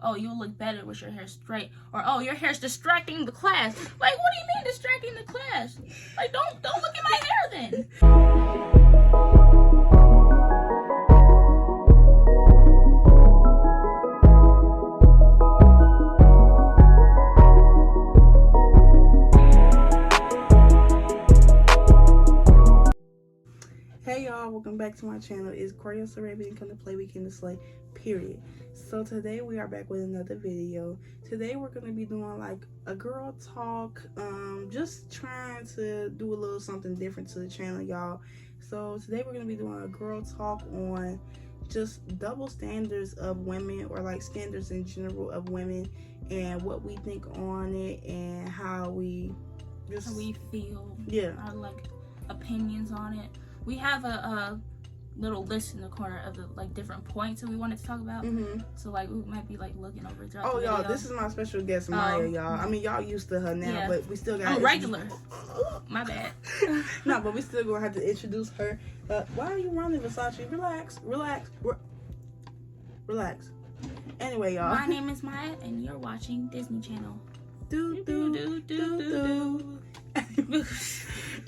oh, you'll look better with your hair straight, or oh, your hair's distracting the class. Like, what do you mean distracting the class? Like, don't look at my hair then. Hey y'all, welcome back to my channel. It's Cori'el, Sy'ray, we come to play, we came to slay, period. So today we are back with another video. Today we're going to be doing like a girl talk, just trying to do a little something different to the channel, y'all. So today we're going to be doing a girl talk on just double standards of women, or like standards in general of women, and what we think on it, and how we just, how we feel, yeah, our like opinions on it. We have a little list in the corner of the like different points that we wanted to talk about. So like we might be like looking over throughout the video. Y'all, this is my special guest, Maya, y'all. I mean, y'all used to her now, yeah. But we still got regular. My bad. No, but we still gonna have to introduce her. Why are you running, Versace? Relax. Anyway, y'all. My name is Maya, and you're watching Disney Channel. Do.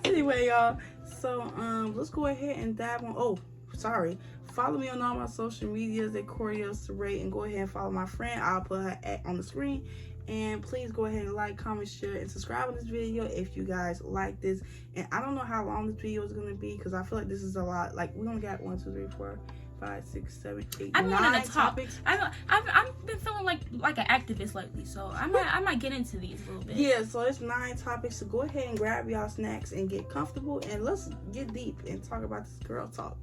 Anyway, y'all. So let's go ahead and dive on. Follow me on all my social medias at Cori'el Sy'ray, and go ahead and follow my friend. I'll put her on the screen. And please go ahead and like, comment, share, and subscribe on this video if you guys like this. And I don't know how long this video is gonna be, because I feel like this is a lot. Like, we only got 1, 2, 3, 4, 5, 6, 7, 8, 9 topics. I've been feeling like an activist lately, so I might get into these a little bit. Yeah, so it's 9 topics. So go ahead and grab y'all snacks and get comfortable, and let's get deep and talk about this girl talk.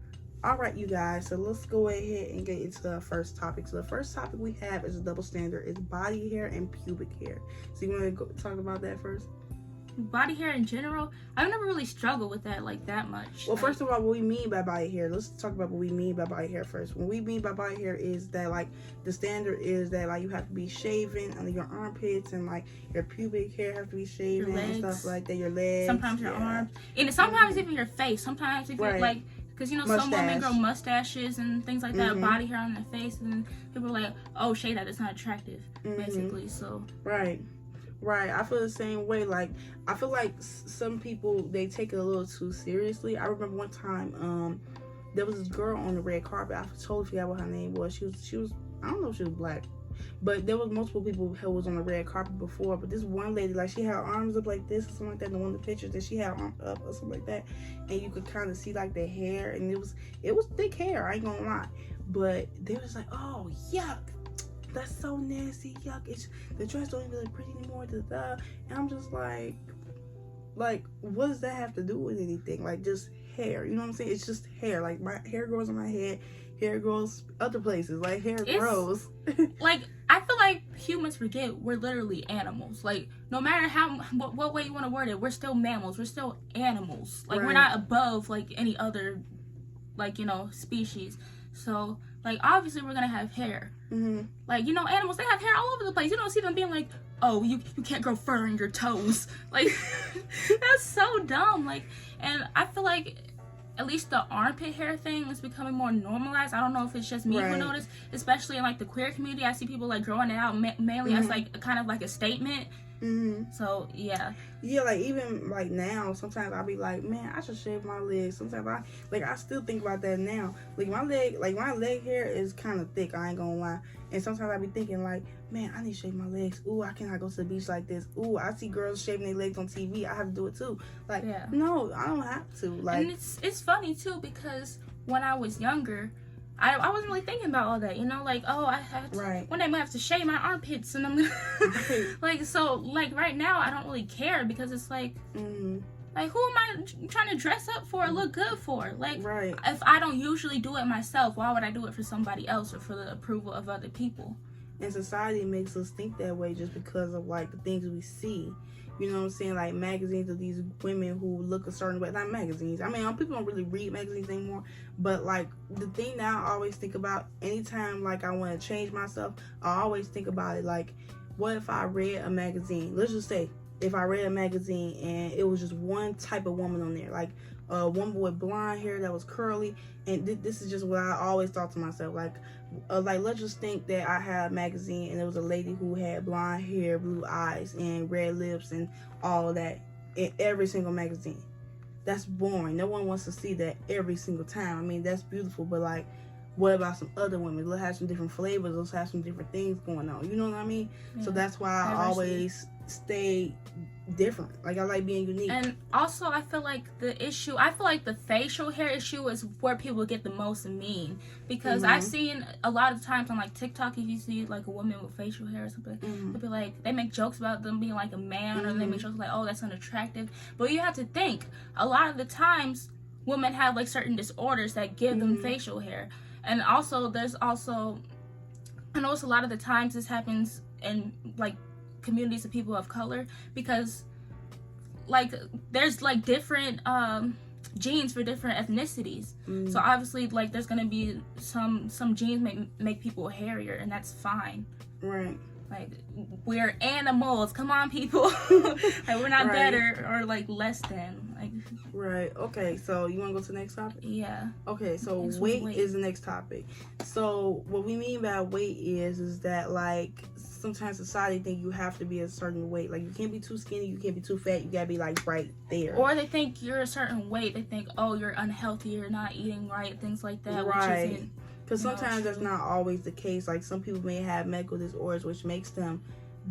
All right, you guys, so let's go ahead and get into the first topic. So the first topic we have is a double standard. It's body hair and pubic hair. So you want to talk about that first? Body hair in general, I've never really struggled with that like that much. Well, first of all, what we mean by body hair, let's talk about what we mean by body hair first. What we mean by body hair is that like the standard is that like you have to be shaven under your armpits, and like your pubic hair have to be shaven and stuff like that. Your legs, sometimes your arms, and sometimes even your face. Sometimes if you're like, because you know some women grow mustaches and things like that, body hair on their face, and people are like, oh, shade that, it's not attractive, basically. So Right, I feel the same way. Like, I feel like some people, they take it a little too seriously. I remember one time, there was this girl on the red carpet. I totally forgot what her name was. She was, I don't know if she was black, but there was multiple people who was on the red carpet before. But this one lady, like, she had her arms up like this or something like that. In one of the pictures that she had her arms up or something like that, and you could kind of see like the hair, and it was thick hair. I ain't gonna lie, but they was like, oh, yuck. That's so nasty, yuck. The dress don't even look pretty anymore. And I'm just like, what does that have to do with anything? Like, just hair, you know what I'm saying? It's just hair. Like, my hair grows on my head, hair grows other places. Like, hair grows. Like, I feel like humans forget we're literally animals. Like, no matter what way you want to word it, we're still mammals. We're still animals. Like, we're not above like any other, like, you know, species. So, like, obviously we're gonna have hair. Like, you know, animals, they have hair all over the place. You don't see them being like, oh, you can't grow fur on your toes. Like, that's so dumb. Like, and I feel like at least the armpit hair thing is becoming more normalized. I don't know if it's just me who noticed, especially in like the queer community. I see people like growing it out mainly as like kind of like a statement. So yeah, like even like now, sometimes I'll be like, man, I should shave my legs. Sometimes I still think about that now. Like my leg hair is kind of thick, I ain't gonna lie. And sometimes I be thinking like, man, I need to shave my legs. Ooh, I cannot go to the beach like this. Ooh, I see girls shaving their legs on TV. I have to do it too. Like, no, I don't have to. Like, and it's funny too, because when I was younger, I wasn't really thinking about all that, you know, like, oh, I have to, one day I'm gonna have to shave my armpits, and I'm gonna, like, so, like, right now, I don't really care, because it's like, like, who am I trying to dress up for or look good for? Like, if I don't usually do it myself, why would I do it for somebody else or for the approval of other people? And society makes us think that way just because of, like, the things we see. You know what I'm saying? Like, magazines of these women who look a certain way. Not magazines. I mean, people don't really read magazines anymore. But, like, the thing that I always think about, anytime, like, I want to change myself, I always think about it, like, what if I read a magazine? Let's just say, if I read a magazine and it was just one type of woman on there. Like, a woman with blonde hair that was curly. And this is just what I always thought to myself. Like, like let's just think that I had a magazine and there was a lady who had blonde hair, blue eyes, and red lips and all of that in every single magazine. That's boring. No one wants to see that every single time. I mean, that's beautiful, but like, what about some other women? Let's have some different flavors. Let's have some different things going on. You know what I mean? Yeah. So that's why I always stay different. Like, I like being unique. And also, I feel like the facial hair issue is where people get the most mean, because I've seen a lot of times on like TikTok, if you see like a woman with facial hair or something, they'll be like, they make jokes about them being like a man, or they make jokes like, oh, that's unattractive. But you have to think, a lot of the times women have like certain disorders that give them facial hair. And also, I notice a lot of the times this happens in like communities of people of color, because like there's like different genes for different ethnicities. So obviously, like, there's gonna be some genes make people hairier, and that's fine. Right. Like, we're animals. Come on, people. Like, we're not better or like less than. Like. Right. Okay. So you want to go to the next topic? Yeah. Okay. So weight is the next topic. So what we mean by weight is that like sometimes society think you have to be a certain weight. Like, you can't be too skinny, you can't be too fat. You gotta be like right there. Or they think you're a certain weight. They think, oh, you're unhealthy. You're not eating right. Things like that. Right. Which isn't. Because sometimes that's not always the case. Like, some people may have medical disorders which makes them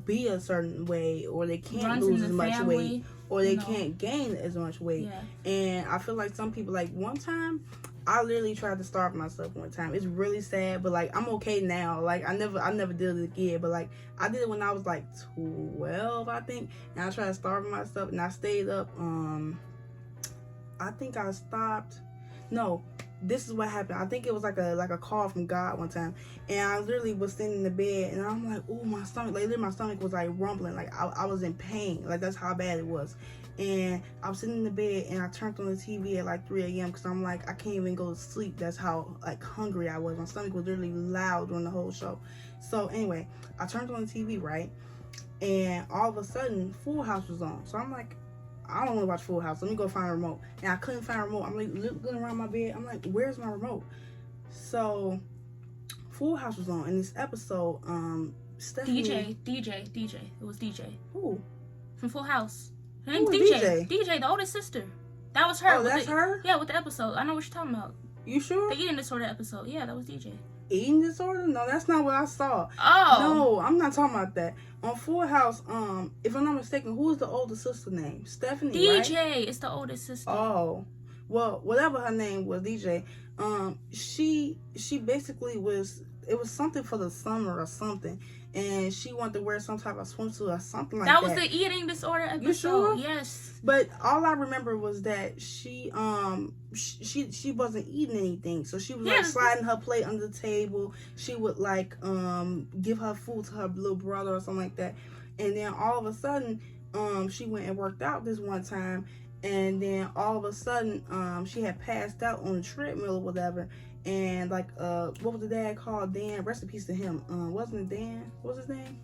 be a certain way, or they can't lose as much weight, or they can't gain as much weight. Yeah. And I feel like some people, like, one time I literally tried to starve myself one time. It's really sad, but like, I'm okay now. Like, I never did it again, but like, I did it when I was like 12, I think, and I tried to starve myself, and I stayed up. I think I stopped. No. This is what happened. I think it was like a call from God one time, and I literally was sitting in the bed, and I'm like, oh, my stomach, like, literally my stomach was like rumbling, like I was in pain, like that's how bad it was. And I was sitting in the bed, and I turned on the TV at like 3 a.m. because I'm like, I can't even go to sleep. That's how like hungry I was. My stomach was literally loud during the whole show. So anyway, I turned on the TV, right, and all of a sudden Full House was on. So I'm like, I don't want to watch Full House. Let me go find a remote. And I couldn't find a remote. I'm like looking around my bed. I'm like, where's my remote? So Full House was on. In this episode, Stephanie... DJ. It was DJ. Who? From Full House. Her name's DJ. DJ, the oldest sister. That was her. Oh, that's her? Yeah, with the episode. I know what you're talking about. You sure? The eating disorder episode. Yeah, that was DJ. Eating disorder? No, that's not what I saw. Oh. No, I'm not talking about that. On Full House, if I'm not mistaken, who is the older sister name? Stephanie, DJ right? is the oldest sister. Oh. Well, whatever her name was, DJ, she basically was, it was something for the summer or something, and she wanted to wear some type of swimsuit or something like that. That was the eating disorder episode. You sure? Yes. But all I remember was that she wasn't eating anything, so she was like sliding her plate under the table. She would like give her food to her little brother or something like that, and then all of a sudden she went and worked out this one time, and then all of a sudden she had passed out on the treadmill or whatever. And like what was the dad called? Dan. Rest in peace to him. Wasn't it Dan? What was his name?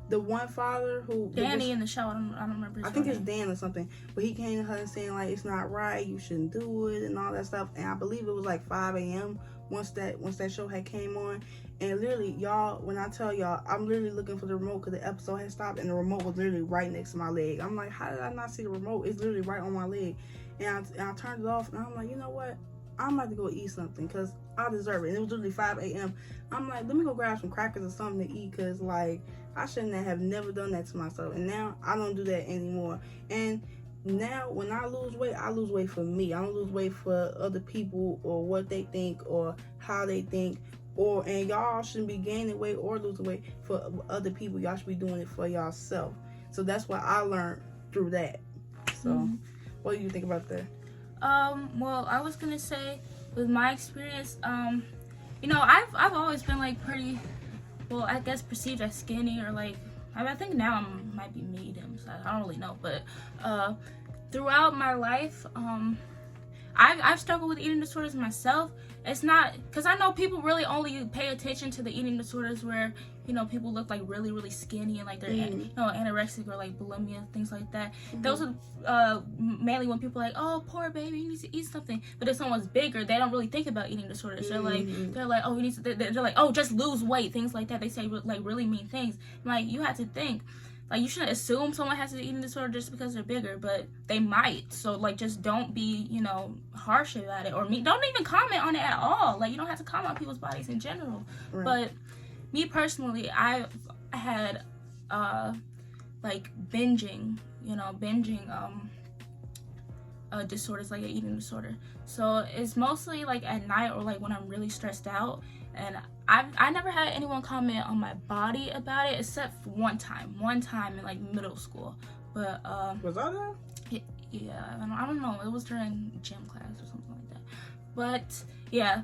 The one father who Danny in the show. I don't remember. I think it's Dan or something. But he came to her and saying like, it's not right. You shouldn't do it and all that stuff. And I believe it was like 5 a.m. once that show had came on. And literally, y'all, when I tell y'all, I'm literally looking for the remote because the episode had stopped and the remote was literally right next to my leg. I'm like, how did I not see the remote? It's literally right on my leg. And I turned it off, and I'm like, you know what? I'm about to go eat something because I deserve it. And it was literally 5 a.m. I'm like, let me go grab some crackers or something to eat because, like, I shouldn't have never done that to myself. And now I don't do that anymore. And now when I lose weight for me. I don't lose weight for other people or what they think or how they think. And y'all shouldn't be gaining weight or losing weight for other people. Y'all should be doing it for yourself. So that's what I learned through that. So what do you think about that? Well, I was gonna say, with my experience, you know, I've always been like pretty, well, I guess perceived as skinny, or like, I think now I might be medium, so I don't really know, but throughout my life, I've struggled with eating disorders myself. It's not, because I know people really only pay attention to the eating disorders where, you know, people look like really, really skinny and like they're, you know, anorexic or like bulimia, things like that. Those are mainly when people are like, oh, poor baby, you need to eat something. But if someone's bigger, they don't really think about eating disorders. They're like, oh, you need to, they're like, oh, just lose weight, things like that. They say like really mean things. Like, you have to think. Like, you shouldn't assume someone has an eating disorder just because they're bigger, but they might. So, like, just don't be, you know, harsh about it. Or don't even comment on it at all. Like, you don't have to comment on people's bodies in general. Right. But me personally, I had, like, binging disorders, like an eating disorder. So, it's mostly, like, at night or, like, when I'm really stressed out. And I never had anyone comment on my body about it except for one time in like middle school. But was that that? Yeah, I don't know. It was during gym class or something like that. But yeah,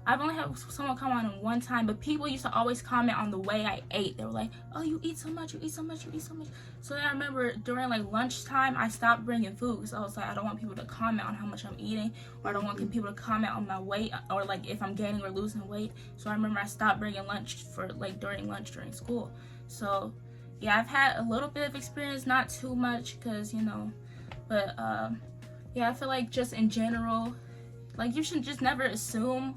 I've only had someone comment on it one time. But people used to always comment on the way I ate. They were like, "Oh, you eat so much. You eat so much. You eat so much." So then I remember during like lunchtime, I stopped bringing food because I was like, I don't want people to comment on how much I'm eating, or I don't want people to comment on my weight, or like if I'm gaining or losing weight. So I remember I stopped bringing lunch for like during school. So yeah, I've had a little bit of experience, not too much, because you know, but yeah, I feel like just in general, like you should just never assume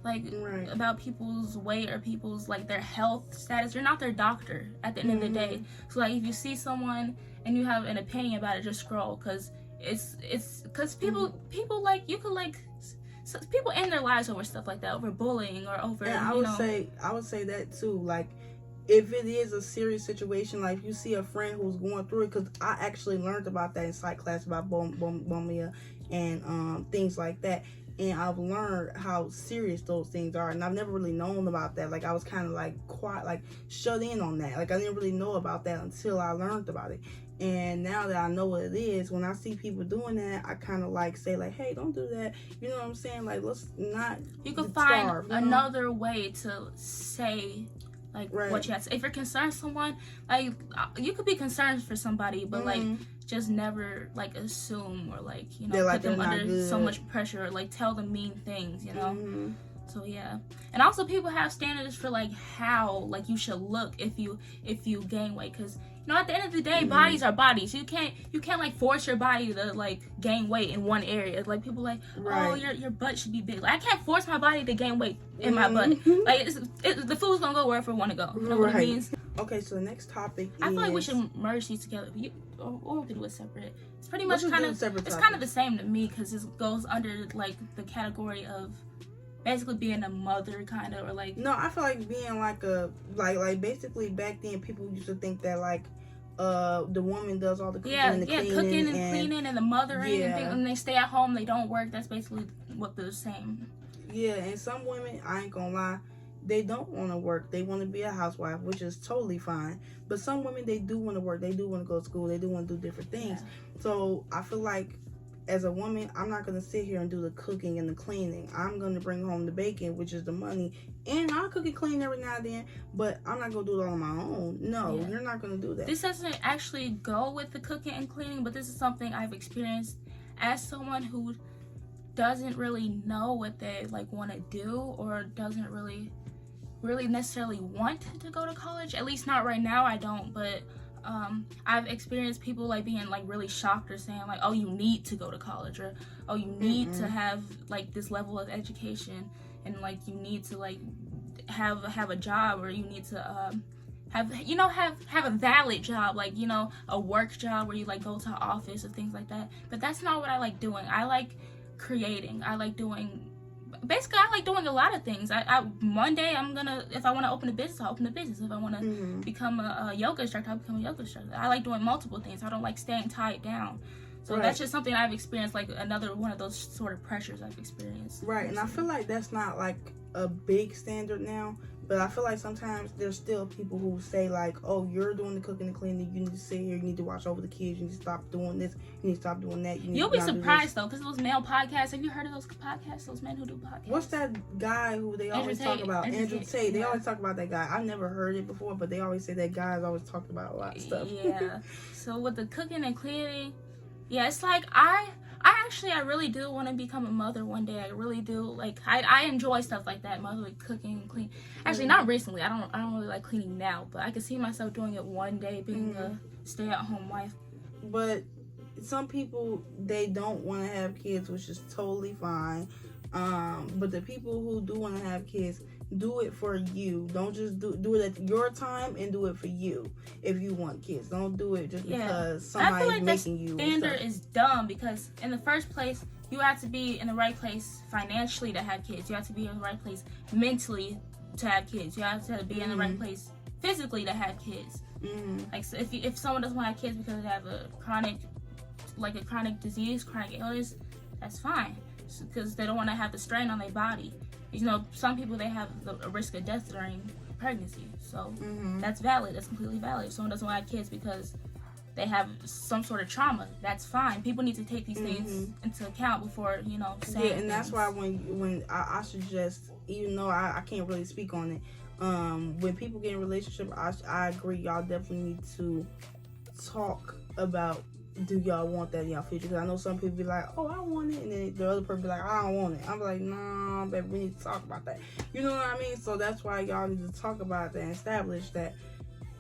like about people's weight or people's like their health status. You're not their doctor at the end of the day. So like if you see someone and you have an opinion about it, just scroll, because it's because people like, you could like, so people end their lives over stuff like that, over bullying or over. And I would say that too. Like, if it is a serious situation, like if you see a friend who's going through it, because I actually learned about that in psych class about bulimia and things like that. And I've learned how serious those things are. And I've never really known about that. Like, I was kind of like quiet, like shut in on that. Like, I didn't really know about that until I learned about it. And now that I know what it is, when I see people doing that, I kind of like say like, hey, don't do that. You know what I'm saying? Like, let's not. You can find another way to say like what you have to say. If you're concerned someone, like you could be concerned for somebody, but like just never like assume or like, you know, put them under so much pressure or like tell them mean things, you know. So yeah. And also people have standards for like how like you should look if you gain weight, because you know, at the end of the day, bodies are bodies. You can't like force your body to like gain weight in one area. Like people like, oh, your butt should be big. Like, I can't force my body to gain weight in my butt. Like the food's gonna go wherever it want to go. You know what it means? Okay, so the next topic I feel like we should merge these together. Or we could do it separate. It's pretty much kind of the same to me, because it goes under like the category of basically being a mother, kind of, or like. No, I feel like being like a like basically back then people used to think that like the woman does all the cooking and the cleaning. Cooking and cleaning and the mothering and things, and they stay at home, they don't work. That's basically what they're saying. Yeah, and some women, I ain't gonna lie, they don't want to work. They want to be a housewife, which is totally fine. But some women, they do want to work. They do want to go to school. They do want to do different things. Yeah. So I feel like as a woman, I'm not going to sit here and do the cooking and the cleaning. I'm going to bring home the bacon, which is the money. And I'll cook and clean every now and then, but I'm not going to do it all on my own. No, you're not going to do that. This doesn't actually go with the cooking and cleaning, but this is something I've experienced as someone who doesn't really know what they like want to do, or doesn't really necessarily want to go to college. At least not right now, I don't, but I've experienced people like being like really shocked or saying like, oh, you need to go to college, or oh, you need to have like this level of education, and like you need to like have a job, or you need to have a valid job, like, you know, a work job where you like go to an office or things like that. But that's not what I like doing. I like creating. I like doing a lot of things. One day if I want to open a business, I'll open a business. If I want to become a yoga instructor, I'll become a yoga instructor. I like doing multiple things. I don't like staying tied down. So that's just something I've experienced, like another one of those sort of pressures I've experienced. Right, and I feel like that's not like a big standard now, but I feel like sometimes there's still people who say like, oh, you're doing the cooking and cleaning, you need to sit here, you need to watch over the kids, you need to stop doing this, you need to stop doing that. You'll be surprised though, because those male podcasts, have you heard of those podcasts, those men who do podcasts? What's that guy who they always talk about? Andrew Tate. They always talk about that guy. I've never heard it before, but they always say that guy's always talked about a lot of stuff. Yeah. So with the cooking and cleaning, yeah, it's like I I really do want to become a mother one day. I really do. Like, I enjoy stuff like that, motherly cooking and cleaning. Actually, not recently. I don't really like cleaning now, but I can see myself doing it one day, being a stay-at-home wife. But some people, they don't want to have kids, which is totally fine. But the people who do want to have kids, do it for you. Don't just do it at your time, and do it for you. If you want kids, don't do it just because somebody's making you. The standard is dumb, because in the first place, you have to be in the right place financially to have kids. You have to be in the right place mentally to have kids. You have to be in the right place physically to have kids. Like, so if someone doesn't want to have kids because they have a chronic disease, chronic illness, that's fine, because they don't want to have the strain on their body. You know, some people, they have a risk of death during pregnancy, so that's valid. That's completely valid. If someone doesn't want to have kids because they have some sort of trauma, that's fine. People need to take these things into account before, you know, saying and that's why when I suggest, even though I can't really speak on it, when people get in a relationship, I agree, y'all definitely need to talk about, do y'all want that in y'all future? Because I know some people be like, oh, I want it, and then the other person be like, I don't want it. I'm like, nah, baby, we need to talk about that. You know what I mean? So that's why y'all need to talk about that and establish that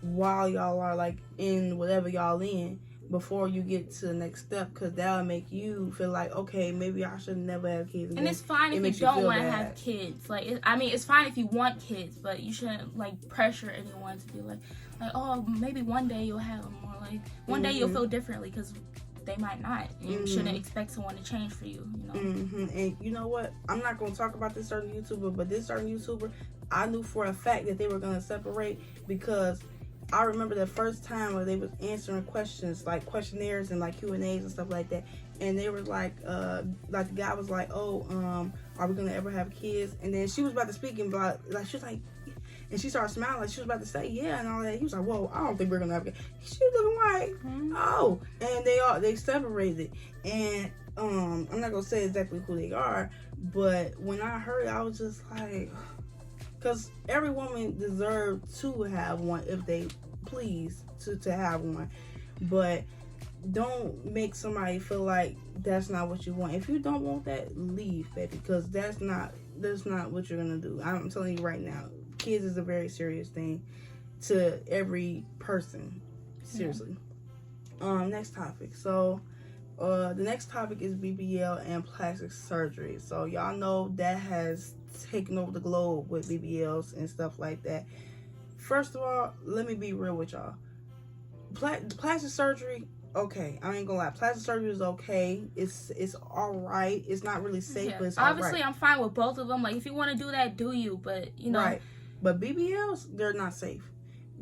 while y'all are like in whatever y'all in, before you get to the next step, because that'll make you feel like, okay, maybe I should never have kids again. And it's fine if you don't want to have kids. Like, it's fine if you want kids, but you shouldn't like pressure anyone to be like, oh, maybe one day you'll have them, or like one day you'll feel differently, because they might not. You shouldn't expect someone to change for you, you know. And you know what? I'm not going to talk about this certain YouTuber, but this certain YouTuber, I knew for a fact that they were going to separate, because I remember the first time where they was answering questions, like questionnaires and like Q&As and stuff like that, and they were like the guy was like, oh, are we gonna ever have kids? And then she was about to speak, and like she was like, and she started smiling like she was about to say yeah and all that. He was like, whoa, I don't think we're gonna have kids. She was looking like, oh, and they separated. And I'm not gonna say exactly who they are, but when I heard it, I was just like, because every woman deserves to have one if they please to have one. But don't make somebody feel like that's not what you want. If you don't want that, leave, baby, because that's not what you're gonna do. I'm telling you right now, kids is a very serious thing to every person. Seriously. Next topic. So the next topic is BBL and plastic surgery. So y'all know that has taken over the globe with BBLs and stuff like that. First of all, let me be real with y'all. Plastic surgery, okay, I ain't gonna lie. Plastic surgery is okay. It's all right. It's not really safe, but it's obviously all right. I'm fine with both of them. Like, if you want to do that, do you? But you know, right. But BBLs, they're not safe,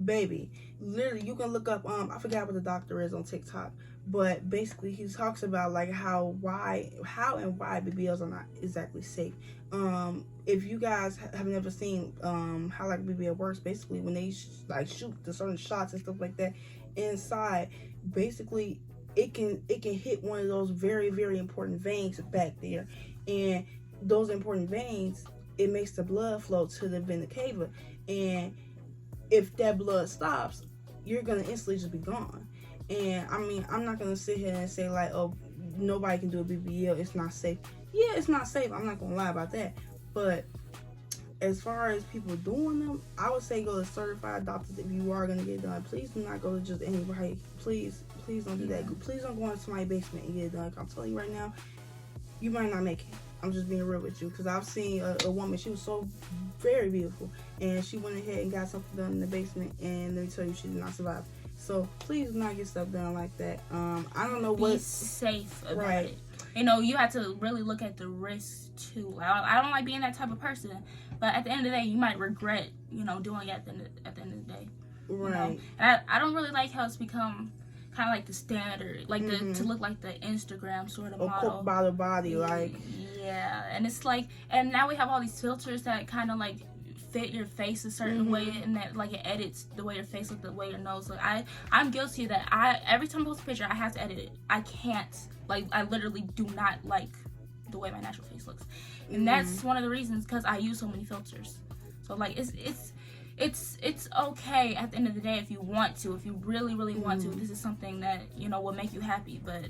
baby. Literally, you can look up. I forgot what the doctor is on TikTok, but basically he talks about like how and why BBLs are not exactly safe. If you guys have never seen how like BBL works, basically when they shoot the certain shots and stuff like that inside, basically it can hit one of those very, very important veins back there, and those important veins, it makes the blood flow to the vena cava, and if that blood stops, you're gonna instantly just be gone. And I mean, I'm not gonna sit here and say like, oh, nobody can do a BBL, it's not safe. Yeah, it's not safe, I'm not gonna lie about that. But as far as people doing them, I would say go to certified doctors if you are gonna get done. Please do not go to just anybody. Please don't do that. Please don't go into my basement and get it done. I'm telling you right now, you might not make it. I'm just being real with you, because I've seen a woman, she was so very beautiful, and she went ahead and got something done in the basement, and let me tell you, she did not survive. So please do not get stuff done like that. I don't know what. Be safe about it. You know, you have to really look at the risks too. I don't like being that type of person, but at the end of the day, you might regret, you know, doing it at the end of the day. Right. You know? And I don't really like how it's become kind of like the standard, like to look like the Instagram sort of model. Cooked by the body, like. Yeah, and it's like, and now we have all these filters that kind of like fit your face a certain way, and that like it edits the way your face looks, the way your nose looks. I'm guilty of that. Every time I post a picture, I have to edit it. I can't, like, I literally do not like the way my natural face looks, and that's one of the reasons, because I use so many filters. So like it's okay at the end of the day if you want to, if you really want to. This is something that, you know, will make you happy, but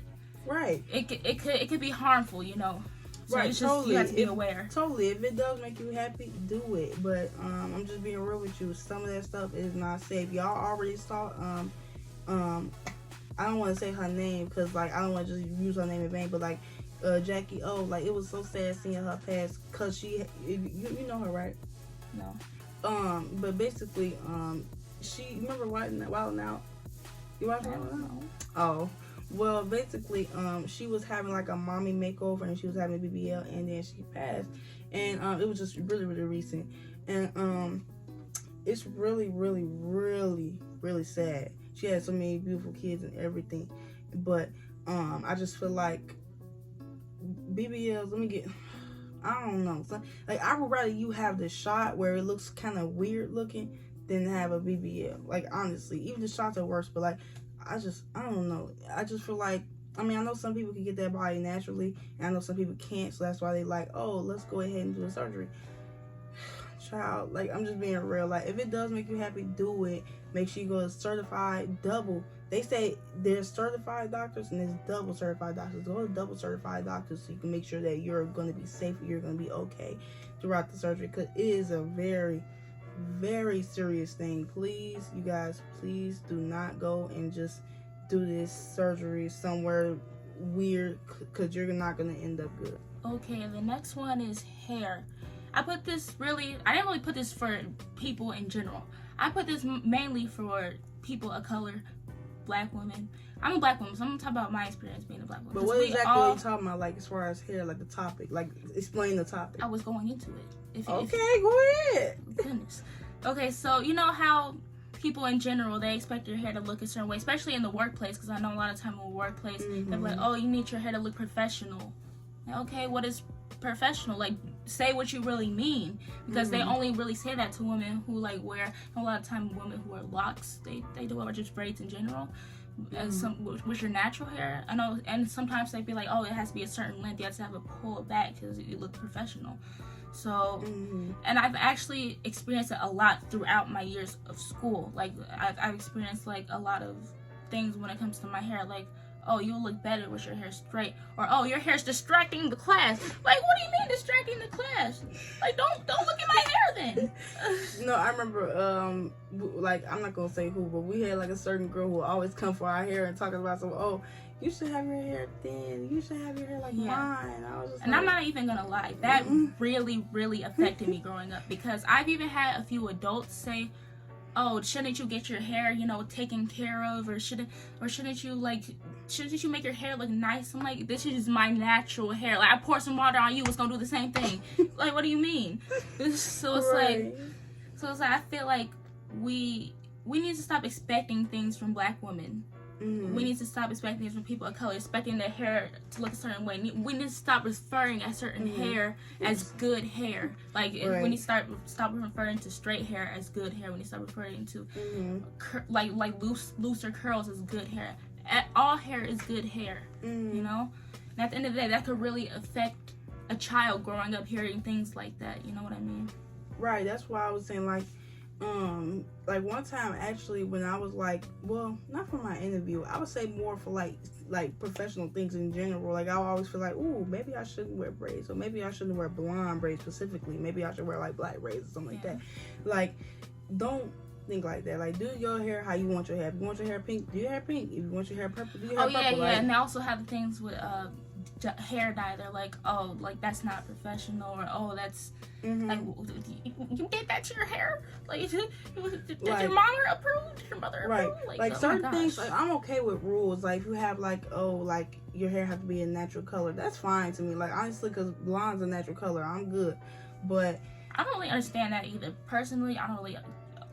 Right. It could be harmful, you know. So Right, it's just, totally. You have to be aware. Totally. If it does make you happy, do it. But I'm just being real with you. Some of that stuff is not safe. Y'all already saw I don't want to say her name because like I don't want to just use her name in vain, but like Jackie O, like it was so sad seeing her pass because she you know her, right? No. But basically she remember Wild Out? You watch Wild Out? Oh. Well, basically, she was having like a mommy makeover, and she was having a BBL, and then she passed, and it was just really, really recent, and it's really, really, really, really sad. She had so many beautiful kids and everything, but I just feel like BBLs. I don't know. So, like I would rather you have the shot where it looks kind of weird looking than have a BBL. Like honestly, even the shots are worse, but like. I don't know. I just feel like, I mean, I know some people can get that body naturally, and I know some people can't, so that's why they like, oh, let's go ahead and do a surgery. Child, like, I'm just being real. Like, if it does make you happy, do it. Make sure you go to certified double. They say there's certified doctors and there's double certified doctors. Go to double certified doctors so you can make sure that you're going to be safe and you're going to be okay throughout the surgery, because it is a very, very serious thing. Please, you guys, please do not go and just do this surgery somewhere weird, because you're not going to end up good. Okay, the next one is hair. I didn't really put this for people in general. I put this mainly for people of color, black women. I'm a black woman, so I'm gonna talk about my experience being a black woman. But what exactly are you talking about, like, as far as hair, like the topic? Like, explain the topic. I was going into it. Go ahead. Goodness. Okay, so you know how people in general, they expect your hair to look a certain way, especially in the workplace, because I know a lot of time in the workplace, they're like, oh, you need your hair to look professional. Okay, what is professional? Like, say what you really mean, because they only really say that to women who like wear, a lot of time women who wear locks, they do wear just braids in general. With your natural hair, I know, and sometimes they be like, oh, it has to be a certain length, you have to have it pulled back because you look professional. So, and I've actually experienced it a lot throughout my years of school. Like, I've experienced like a lot of things when it comes to my hair, like, oh, you'll look better with your hair straight, or oh, your hair's distracting the class. Like, what do you mean distracting the class? Like, don't look at my hair then. No, I remember, like, I'm not gonna say who, but we had like a certain girl who would always come for our hair and talking about some, oh, you should have your hair thin, you should have your hair like mine. I was just and like, I'm not even gonna lie, that really, really affected me growing up, because I've even had a few adults say, oh, shouldn't you get your hair, you know, taken care of, or shouldn't you make your hair look nice? I'm like, this is my natural hair. Like, I pour some water on you, it's gonna do the same thing. Like, what do you mean? So it's like, I feel like we need to stop expecting things from black women. We need to stop expecting things from people of color, expecting their hair to look a certain way. We need to stop referring a certain hair as good hair. Like, we need to stop referring to straight hair as good hair. We need to stop referring to looser curls as good hair. All hair is good hair, you know? And at the end of the day, that could really affect a child growing up hearing things like that. You know what I mean? Right. That's why I was saying, like one time actually when I was like, well, not for my interview, I would say more for like professional things in general. Like, I always feel like, ooh, maybe I shouldn't wear braids, or maybe I shouldn't wear blonde braids specifically. Maybe I should wear like black braids or something like that. Like, don't think like that. Like, do your hair how you want your hair. If you want your hair pink, do your hair pink. If you want your hair purple, do your hair purple. Yeah. And they also have the things with hair dye. They're like, oh, like, that's not professional, or oh, that's like, you did that to your hair? Like, did your mother approve? Did your mother approve? Like certain things, like, I'm okay with rules. Like, if you have like, oh, like, your hair have to be a natural color, that's fine to me. Like, honestly, because blonde's a natural color, I'm good. But I don't really understand that either. Personally, I don't really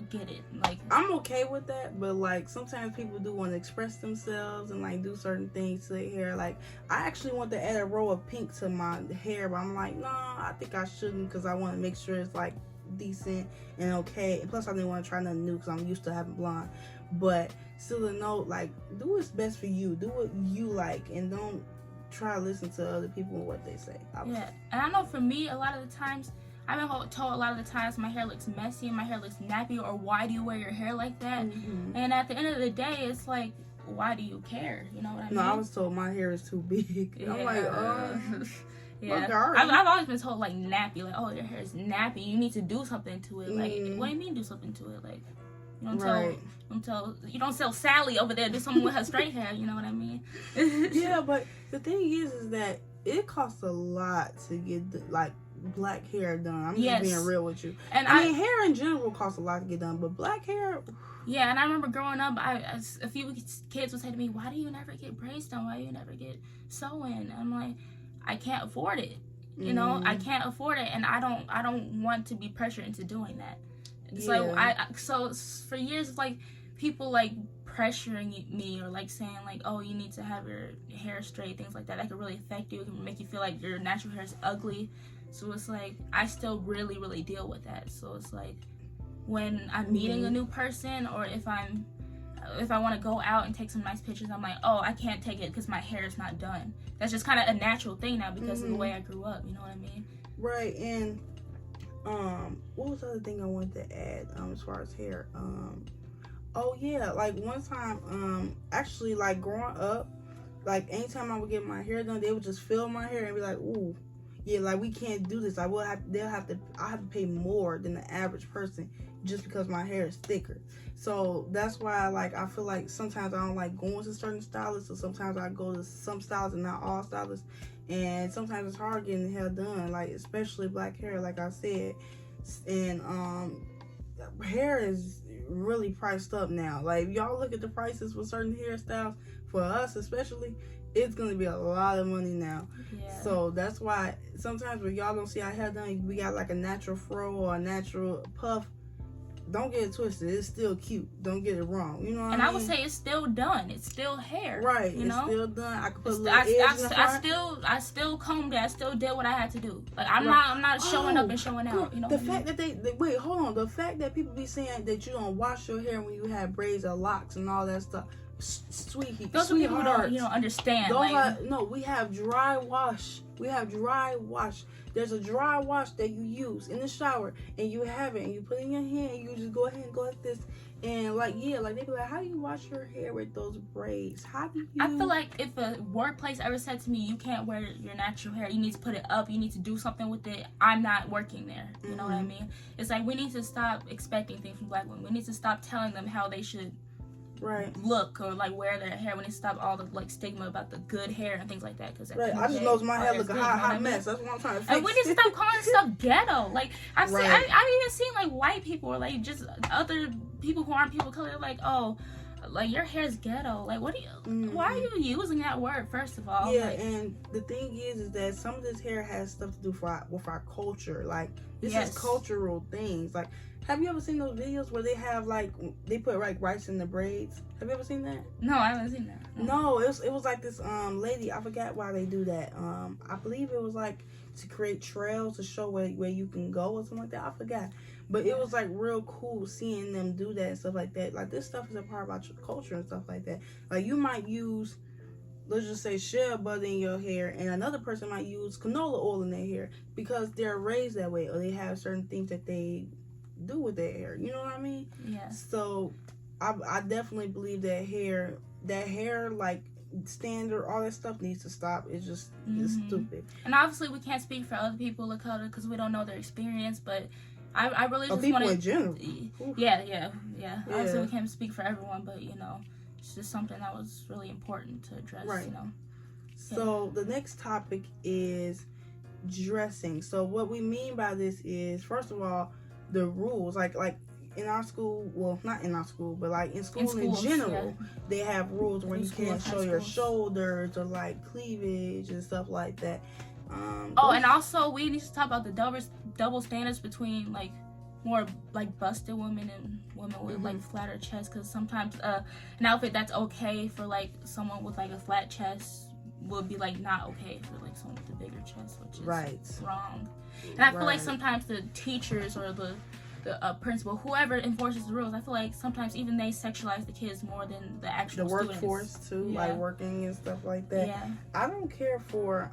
get it. Like, I'm okay with that, but like, sometimes people do want to express themselves and like do certain things to their hair. Like, I actually want to add a row of pink to my hair, but I'm like, no, I think I shouldn't, because I want to make sure it's like decent and okay. And plus, I didn't want to try nothing new because I'm used to having blonde. But still, a note, like, do what's best for you. Do what you like, and don't try to listen to other people and what they say. Yeah, and I know for me, a lot of the times, I've been told a lot of the times my hair looks messy and my hair looks nappy, or why do you wear your hair like that? And at the end of the day, it's like, why do you care? You know what I mean? No, I was told my hair is too big. Yeah. I'm like, yeah. I've always been told, like, nappy. Like, oh, your hair is nappy. You need to do something to it. Like, what do you mean do something to it? Like, you don't tell Sally over there do something with her straight hair. You know what I mean? Yeah, but the thing is that it costs a lot to get like black hair done. I'm just being real with you. And I mean, hair in general costs a lot to get done, but black hair. Yeah, and I remember growing up, a few kids would say to me, "Why do you never get braids done? Why do you never get sewing?" And I'm like, I can't afford it. You know, I can't afford it, and I don't want to be pressured into doing that. It's so for years, it's like people like pressuring me or like saying like, oh, you need to have your hair straight, things like that. That could really affect you. It can make you feel like your natural hair is ugly. So it's like I still really deal with that. So it's like when I'm meeting a new person, or if I want to go out and take some nice pictures, I'm like, oh, I can't take it because my hair is not done. That's just kind of a natural thing now because of the way I grew up. You know what I mean? Right. And what was the other thing I wanted to add as far as hair? Oh yeah, like one time, actually, like growing up, like anytime I would get my hair done, they would just fill my hair and be like, ooh, yeah, like we can't do this. I have to pay more than the average person just because my hair is thicker. So that's why, like, I feel like sometimes I don't like going to certain stylists, or sometimes I go to some stylists and not all stylists. And sometimes it's hard getting the hair done, like especially black hair, like I said. And hair is really priced up now. Like if y'all look at the prices for certain hairstyles, for us especially, it's gonna be a lot of money now. Yeah. So that's why sometimes when y'all don't see our hair done, we got like a natural fro or a natural puff. Don't get it twisted. It's still cute. Don't get it wrong. You know what I mean? And I would say it's still done. It's still hair. Right. You know? It's still done. I could put a little edge in the front. I still combed it. I still did what I had to do. Like I'm not showing up and showing out. You know. The fact that wait, hold on. The fact that people be saying that you don't wash your hair when you have braids or locks and all that stuff. Those people who don't understand. We have dry wash. There's a dry wash that you use in the shower, and you have it, and you put it in your hand, and you just go ahead and go like this, and like they be like, how do you wash your hair with those braids? How do you? I feel like if a workplace ever said to me, you can't wear your natural hair, you need to put it up, you need to do something with it, I'm not working there. You know what I mean? It's like we need to stop expecting things from black women. We need to stop telling them how they should look or like wear their hair. When they stop all the like stigma about the good hair and things like that. Because I just know my hair look a hot mess. That's what I'm trying to fix. And we need to stop calling stuff ghetto. Like I've even seen like white people or like just other people who aren't people of color like, oh, like your hair's ghetto. Like what do you? Why are you using that word? First of all, yeah. Like, and the thing is that some of this hair has stuff to do with our culture. Like this is cultural things. Like. Have you ever seen those videos where they have like they put like rice in the braids? Have you ever seen that? No, I haven't seen that. No, it was like this lady. I forgot why they do that. I believe it was like to create trails to show where you can go or something like that. I forgot, but it was like real cool seeing them do that and stuff like that. Like this stuff is a part about your culture and stuff like that. Like you might use, let's just say, shea butter in your hair, and another person might use canola oil in their hair because they're raised that way, or they have certain things that they do with their hair. You know what I mean? Yeah. So I definitely believe that hair like standard, all that stuff needs to stop. It's just it's stupid. And obviously we can't speak for other people of color because we don't know their experience, but I really just want to, in general. Yeah. Obviously we can't speak for everyone, but it's just something that was really important to address. Right. So the next topic is dressing. So what we mean by this is, first of all, the rules, like in our school, well, not in our school, but like in schools in general, they have rules where you can't show your shoulders or like cleavage and stuff like that. And also we need to talk about the double standards between like more like busted women and women with like flatter chests, because sometimes an outfit that's okay for like someone with like a flat chest would be like not okay for like someone with a bigger chest, which is wrong. And I feel like sometimes the teachers or the principal, whoever enforces the rules, I feel like sometimes even they sexualize the kids more than the actual workforce too, like working and stuff like that. Yeah. I don't care for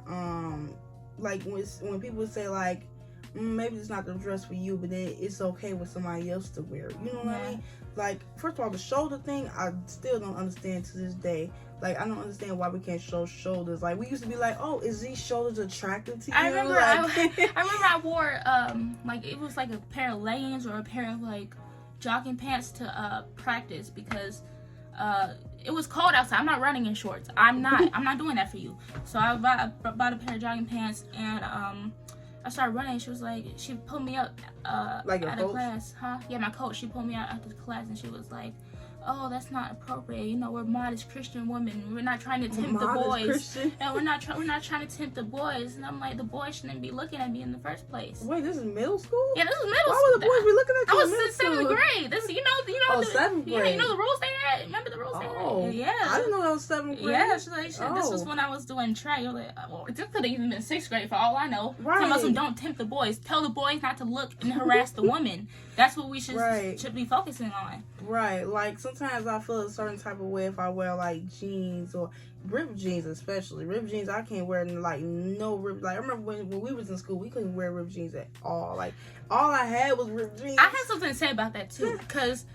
like when people say like maybe it's not the dress for you, but then it's okay with somebody else to wear. You know what I mean? like, first of all, the shoulder thing, I still don't understand to this day. Like, I don't understand why we can't show shoulders. Like, we used to be like, oh, is these shoulders attractive to you? I remember, like, I remember I wore, like, it was like a pair of leggings or a pair of, like, jogging pants to practice because it was cold outside. I'm not running in shorts. I'm not doing that for you. So I bought a pair of jogging pants, and I started running. She was like, she pulled me up like out of class. Yeah, my coach. She pulled me out after class, and she was like, oh, that's not appropriate. You know, we're modest Christian women. We're not trying to tempt the boys. Christian? And we're not trying to tempt the boys. And I'm like, the boys shouldn't be looking at me in the first place. Wait, this is middle school? Yeah, this is middle school. Why would the boys be looking at you? I was in 7th grade. This, you know. Oh, 7th grade. Yeah, you know the rules they had. Remember the rules they had? Yeah. I didn't know that was 7th grade. Yeah, she's like, this was when I was doing track. You're like, well, this could have even been 6th grade for all I know. Right. Some of them don't tempt the boys. Tell the boys not to look and harass the women. That's what we should be focusing on. Right. Like, sometimes I feel a certain type of way if I wear, like, jeans or ripped jeans especially. Ripped jeans, I can't wear, like, no ripped. Like, I remember when we was in school, we couldn't wear ripped jeans at all. Like, all I had was ripped jeans. I have something to say about that, too, because...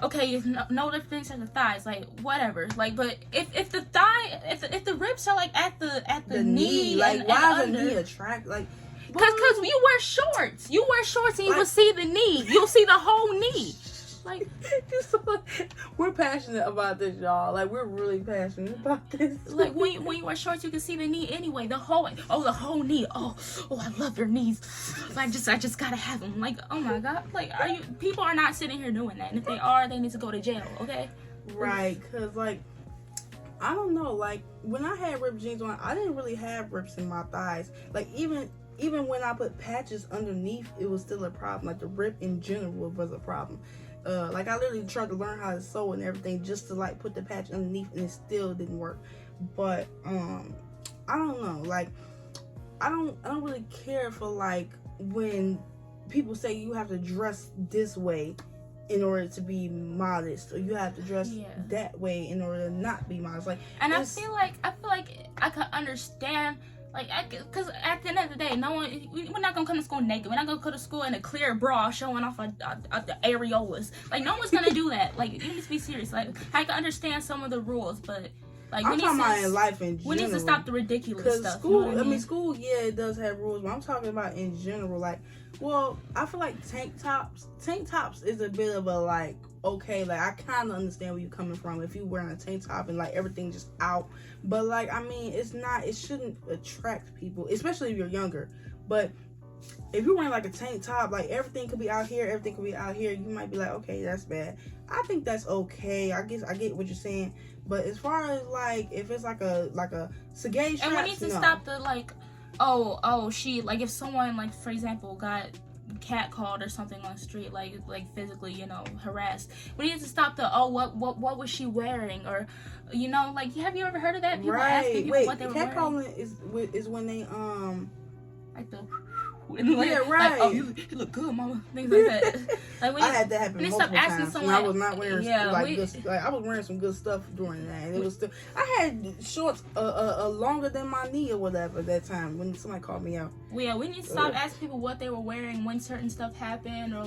Okay, no difference in the thighs, like whatever, like. But if the thigh, if the ribs are like at the knee, like why is the knee attract? Like, because you wear shorts, and you will see the knee, you'll see the whole knee. Like, we're passionate about this, y'all. Like, we're really passionate about this. Like, when you wear shorts, you can see the knee anyway. The whole knee. Oh, I love your knees. I just gotta have them. Like, oh my god. Like, people are not sitting here doing that. And if they are, they need to go to jail. Okay. Right. Cause like, I don't know. Like, when I had ripped jeans on, I didn't really have rips in my thighs. Like, even when I put patches underneath, it was still a problem. Like, the rip in general was a problem. Like, I literally tried to learn how to sew and everything just to, like, put the patch underneath, and it still didn't work. But I don't know. Like, I don't really care for, like, when people say you have to dress this way in order to be modest, or you have to dress that way in order to not be modest. Like, and I feel like I could understand. Like, because at the end of the day, we're not gonna come to school naked. We're not gonna go to school in a clear bra showing off the areolas. Like, no one's gonna do that. Like, you need to be serious. Like, I can understand some of the rules, but like, I'm talking about in life in general. We need to stop the ridiculous stuff. School, you know what I mean? School, yeah, it does have rules, but I'm talking about in general. Like, well, I feel like tank tops is a bit of a, like, okay, like, I kind of understand where you're coming from if you're wearing a tank top and, like, everything just out. But, like, I mean, it shouldn't attract people, especially if you're younger. But if you're wearing, like, a tank top, like, everything could be out here, you might be like, okay, that's bad. I think that's okay. I guess I get what you're saying. But as far as, like, if it's like a Sy'ray strap, and we need to stop the, like, she, like, if someone, like, for example, got catcalled or something on the street, like physically, you know, harassed. We need to stop the what was she wearing, or, you know, like, have you ever heard of that? People asking people what they were wearing. Catcalling is when they like the. Like, yeah, right. Like, oh, you look good, mama. Things like that. Like, I had that happen multiple times. Someone, I was not wearing good, like, I was wearing some good stuff during that, and it was still. I had shorts longer than my knee or whatever at that time when somebody called me out. Well, yeah, we need to stop asking people what they were wearing when certain stuff happened, or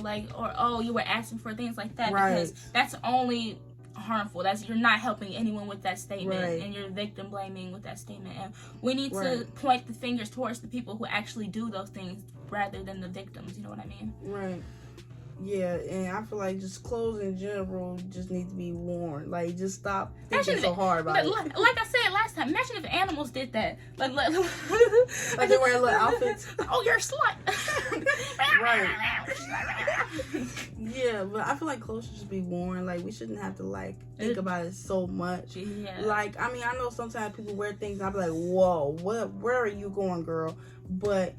you were asking for things like that, because that's only harmful. You're not helping anyone with that statement, and you're victim blaming with that statement. And we need to point the fingers towards the people who actually do those things rather than the victims. You know what I mean? Right. Yeah, and I feel like just clothes in general just need to be worn. Like, just stop thinking so hard about it. Like I said last time, imagine if animals did that. Like they wear little outfits. Oh, you're a slut. Right. Yeah, but I feel like clothes should just be worn. Like, we shouldn't have to, like, think about it so much. Yeah. Like, I mean, I know sometimes people wear things and I'll be like, whoa, where are you going, girl? But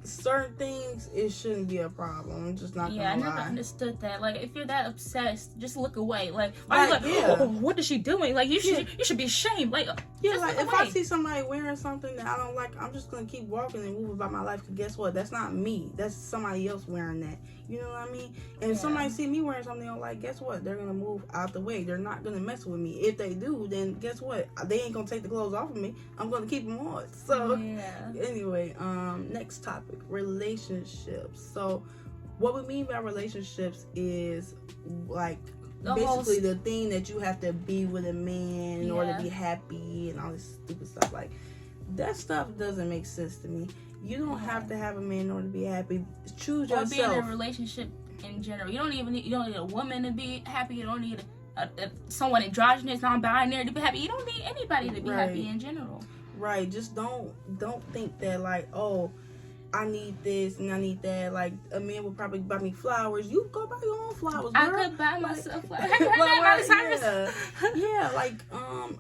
certain things, it shouldn't be a problem. I'm just not gonna lie. I never understood that. Like, if you're that obsessed, just look away. Like, why are you like, oh, what is she doing? Like, you should be ashamed. Like, yeah, like, if I see somebody wearing something that I don't like, I'm just gonna keep walking and move about my life. Because guess what? That's not me. That's somebody else wearing that. You know what I mean? And if somebody see me wearing something they don't like, guess what? They're gonna move out the way. They're not gonna mess with me. If they do, then guess what? They ain't gonna take the clothes off of me. I'm gonna keep them on. So anyway, next topic, relationships. So what we mean by relationships is like basically the thing that you have to be with a man in order to be happy and all this stupid stuff. Like, that stuff doesn't make sense to me. You don't have to have a man in order to be happy. Choose yourself. Or be in a relationship in general. You don't need a woman to be happy. You don't need someone androgynous, non-binary to be happy. You don't need anybody to be happy in general. Right. Just don't think that like, oh, I need this and I need that. Like, a man would probably buy me flowers. You go buy your own flowers, girl. I could buy myself flowers. Like,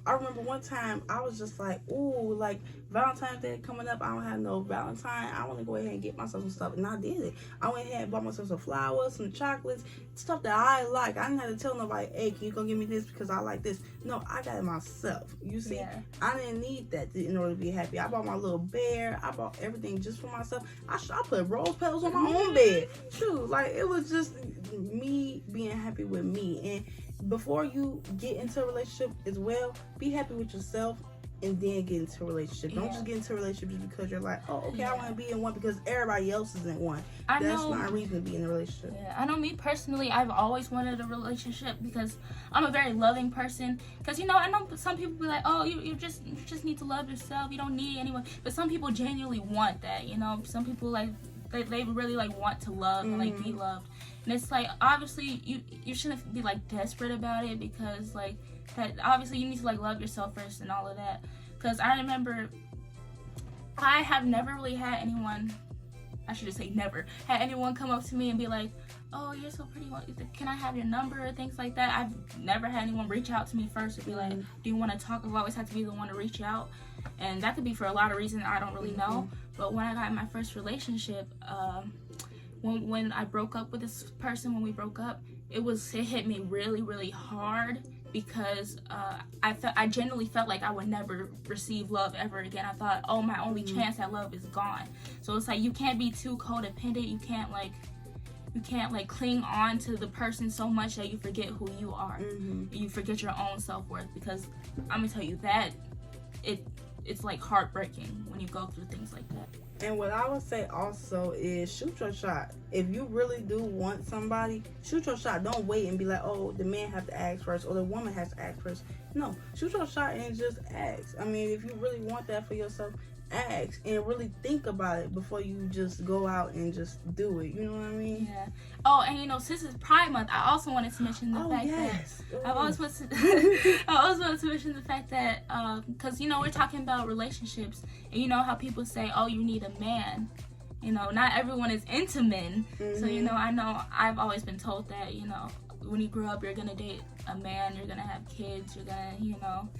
I remember one time I was just like, ooh, like, Valentine's Day coming up. I don't have no Valentine. I want to go ahead and get myself some stuff. And I did it. I went ahead and bought myself some flowers, some chocolates, stuff that I like. I didn't have to tell nobody, hey, can you go give me this because I like this? No, I got it myself. You see, I didn't need that in order to be happy. I bought my little bear. I bought everything just for myself. I put rose petals on my own bed. Shoot, like, it was just me being happy with me. And before you get into a relationship as well, be happy with yourself and then get into a relationship. Don't just get into a relationship just because you're like, oh, okay, I want to be in one because everybody else is in one. That's not a reason to be in a relationship. Yeah, I know me personally, I've always wanted a relationship because I'm a very loving person. Because, you know, I know some people be like, oh, you just need to love yourself. You don't need anyone. But some people genuinely want that, you know. Some people, like, they really, like, want to love and, like, be loved. And it's like, obviously, you shouldn't be, like, desperate about it because, like, that obviously you need to, like, love yourself first and all of that. Because I remember I have never really had anyone, I should just say never, had anyone come up to me and be like, oh, you're so pretty, can I have your number, or things like that. I've never had anyone reach out to me first and be like, do you want to talk? I've always had to be the one to reach out. And that could be for a lot of reasons I don't really know. But when I got in my first relationship, when I broke up with this person, when we broke up, it hit me really, really hard because I genuinely felt like I would never receive love ever again. I thought, oh, my only chance at love is gone. So it's like, you can't be too codependent. You can't cling on to the person so much that you forget who you are. You forget your own self-worth, because I'm gonna tell you that it's like heartbreaking when you go through things like that. And what I would say also is shoot your shot. If you really do want somebody, shoot your shot. Don't wait and be like, oh, the man have to ask first or the woman has to ask first. No, shoot your shot and just ask. I mean, if you really want that for yourself, ask and really think about it before you just go out and just do it. You know what I mean? Yeah. Oh, and you know, since it's Pride Month, I also wanted to mention the fact that I always wanted to mention the fact that because you know, we're talking about relationships, and you know how people say, oh, you need a man. You know, not everyone is into men. So you know, I've always been told that, you know, when you grow up, you're gonna date a man, you're gonna have kids, you're gonna, you know,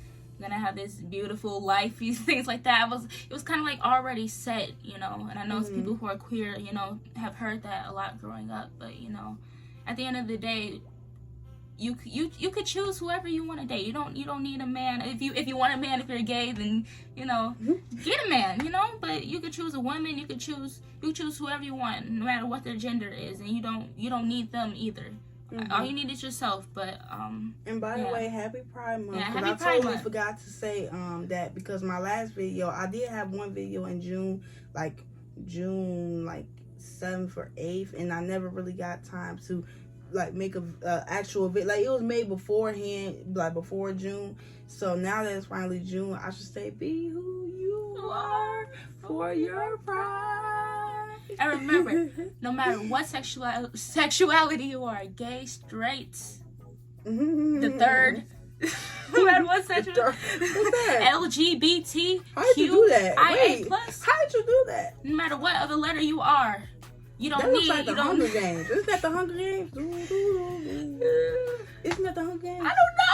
gonna have this beautiful life, these things like that. It was kind of like already set, you know. And I know people who are queer, you know, have heard that a lot growing up. But you know, at the end of the day, you could choose whoever you want to date. You don't need a man. If you want a man, if you're gay, then you know, get a man, you know. But you could choose a woman. You choose whoever you want, no matter what their gender is, and you don't need them either. All you need is yourself. But and by the way, happy Pride Month. Yeah, I totally forgot to say that, because my last video, I did have one video in June 7th or 8th, and I never really got time to like make a actual video. Like, it was made beforehand, like before June. So now that it's finally June, I should say, be who you are for your pride. And remember, no matter what sexuality you are, gay, straight, the third, no matter what sexuality, LGBT, how did you do that? IA+, how did you do that? No matter what other letter you are, you don't that need. Looks like the Hunger Games. Isn't that the Hunger Games? Isn't that the Hunger Games? I don't know.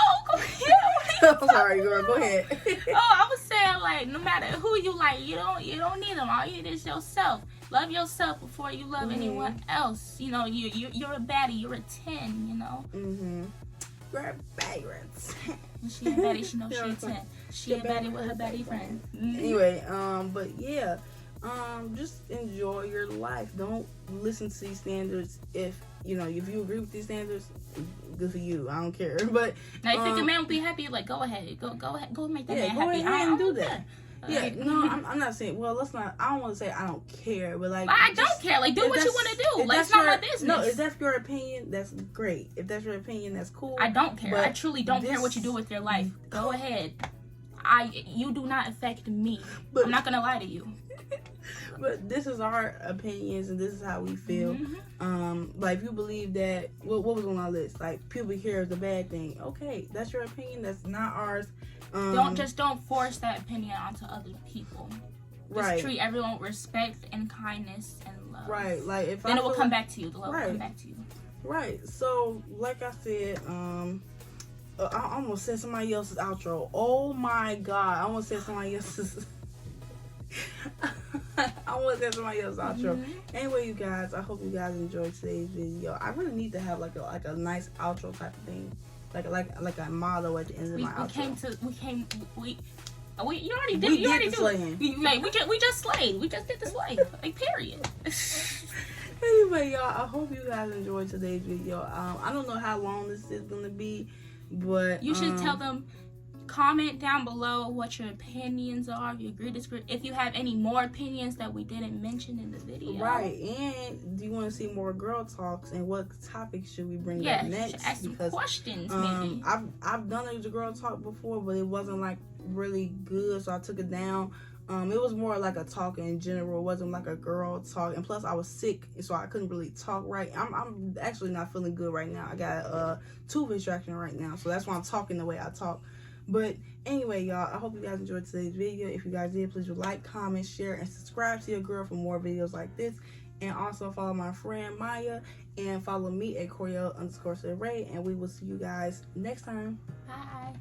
I'm sorry, girl. Go ahead. I was saying, like, no matter who you like, you don't need them. All you need is yourself. Love yourself before you love anyone else. You know, you're a baddie. You're a 10. You know. You're a baddie. When she a baddie, she knows she a 10. She a baddie with her baddie friend. Anyway, but yeah. Just enjoy your life. Don't listen to these standards. If you agree with these standards, good for you. I don't care. But now, if you think a man will be happy, like, go ahead, go make that man happy. Go ahead and do that. Yeah, no, I'm not saying. Well, let's not. I don't want to say I don't care, but like I don't care. Like, do what you want to do. Like, it's not my business. No, if that's your opinion, that's great. If that's your opinion, that's cool. I don't care. I truly don't care what you do with your life. Go ahead. You do not affect me. But I'm not gonna lie to you. But this is our opinions and this is how we feel. Like if you believe that what was on our list, like pubic hair is a bad thing. Okay, that's your opinion. That's not ours. Don't force that opinion onto other people. Just treat everyone with respect and kindness and love. Right. Like if then it will come back to you. The love will come back to you. Right. So like I said, I almost said somebody else's outro. Oh my god! I almost said somebody else's. I want to say somebody else's outro. Anyway, you guys, I hope you guys enjoyed today's video. I really need to have like a nice outro type of thing, like a motto at the end of my outro. You already did. You already did. We just slayed. We just did the slay. Like, period. Anyway, y'all, I hope you guys enjoyed today's video. I don't know how long this is gonna be, but you should tell them. Comment down below what your opinions are. If you agree, disagree. If you have any more opinions that we didn't mention in the video. Right. And do you want to see more girl talks? And what topics should we bring up next? Ask some questions, maybe. I've done a girl talk before, but it wasn't like really good, so I took it down. It was more like a talk in general. It wasn't like a girl talk. And plus, I was sick, so I couldn't really talk right. I'm actually not feeling good right now. I got a tooth extraction right now, so that's why I'm talking the way I talk. But anyway, y'all, I hope you guys enjoyed today's video. If you guys did, please like, comment, share, and subscribe to your girl for more videos like this. And also follow my friend Maya and follow me at Cori'el _Sy'ray. And we will see you guys next time. Bye.